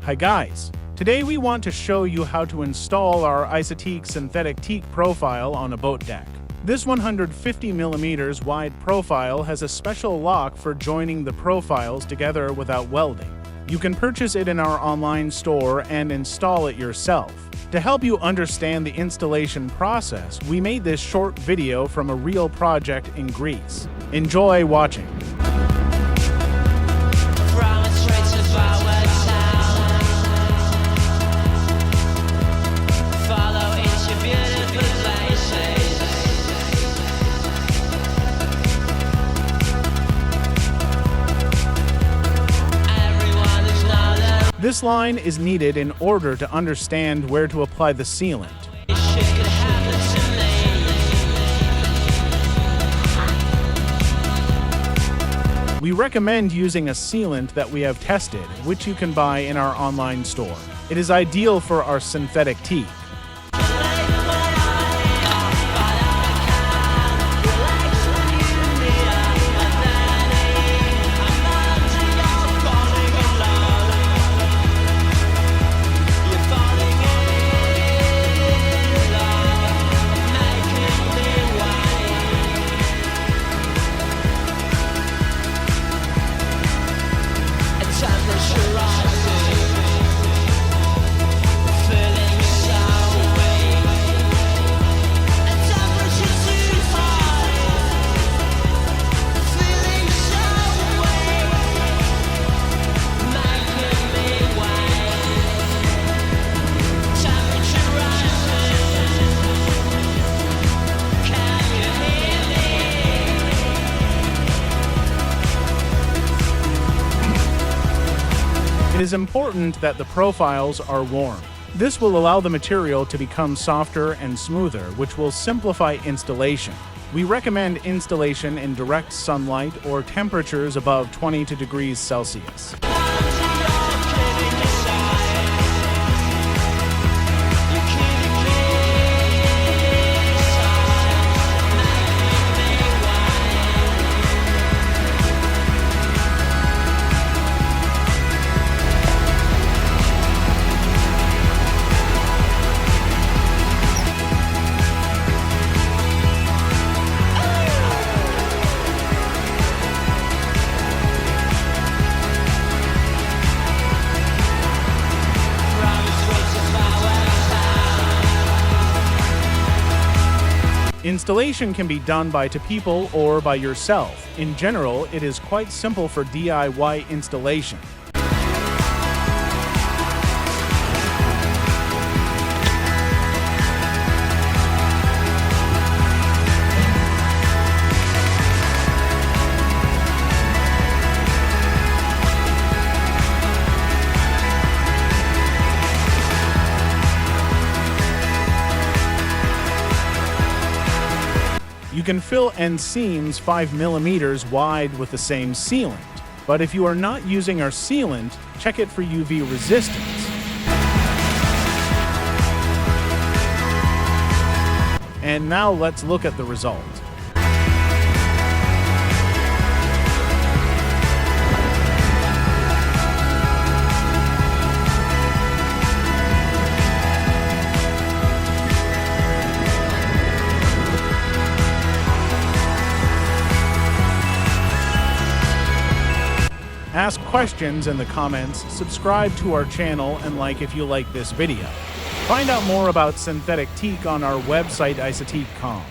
Hi guys! Today we want to show you how to install our Isoteak synthetic teak profile on a boat deck. This 150mm wide profile has a special lock for joining the profiles together without welding. You can purchase it in our online store and install it yourself. To help you understand the installation process, we made this short video from a real project in Greece. Enjoy watching! This line is needed in order to understand where to apply the sealant. We recommend using a sealant that we have tested, which you can buy in our online store. It is ideal for our synthetic teak. It is important that the profiles are warm. This will allow the material to become softer and smoother, which will simplify installation. We recommend installation in direct sunlight or temperatures above 22 degrees Celsius. Installation can be done by two people or by yourself. In general, it is quite simple for DIY installation. You can fill end seams 5mm wide with the same sealant, but if you are not using our sealant, check it for UV resistance. And now let's look at the result. Ask questions in the comments, subscribe to our channel, and like if you like this video. Find out more about synthetic teak on our website isoteak.com.